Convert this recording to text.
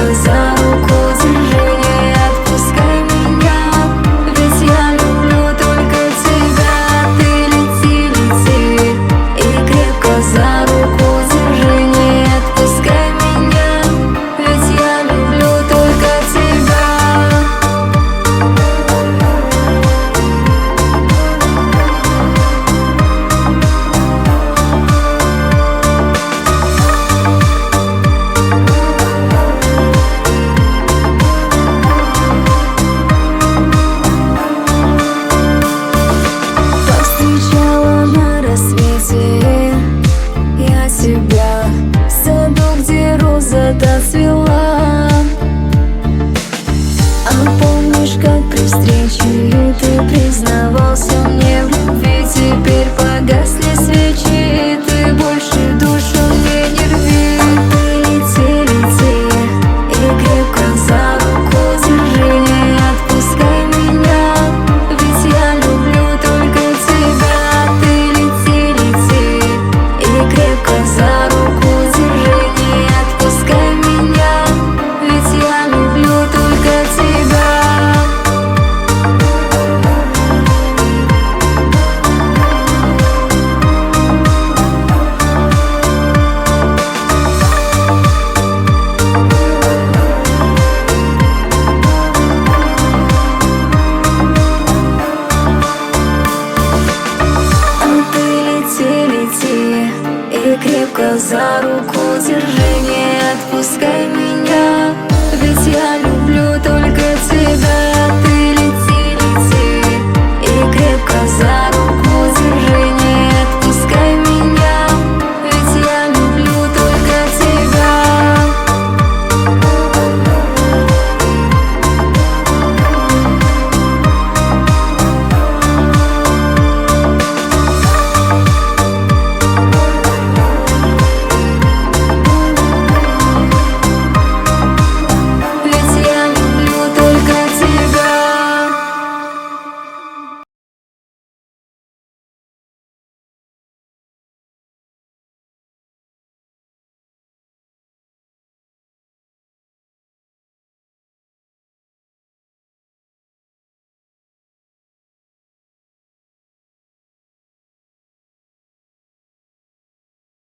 крепко за руку держи, не отпускай меня, ведь я люблю только тебя. Ты лети, лети и крепко за руку держи, не отпускай меня, ведь я люблю только тебя. Повстречала на рассвете я тебя в саду, где роза доцвела. А помнишь, как при встрече ты признавался мне в любви? Теперь погасли свечи, ты больше душу мне не рви. Ты лети, лети и крепко за руку держи, не отпускай меня, ведь я люблю только тебя. Ты лети, лети и крепко за руку держи, не отпускай меня, ведь я люблю только тебя. Лети и крепко за руку держи, не отпускай меня, ведь я люблю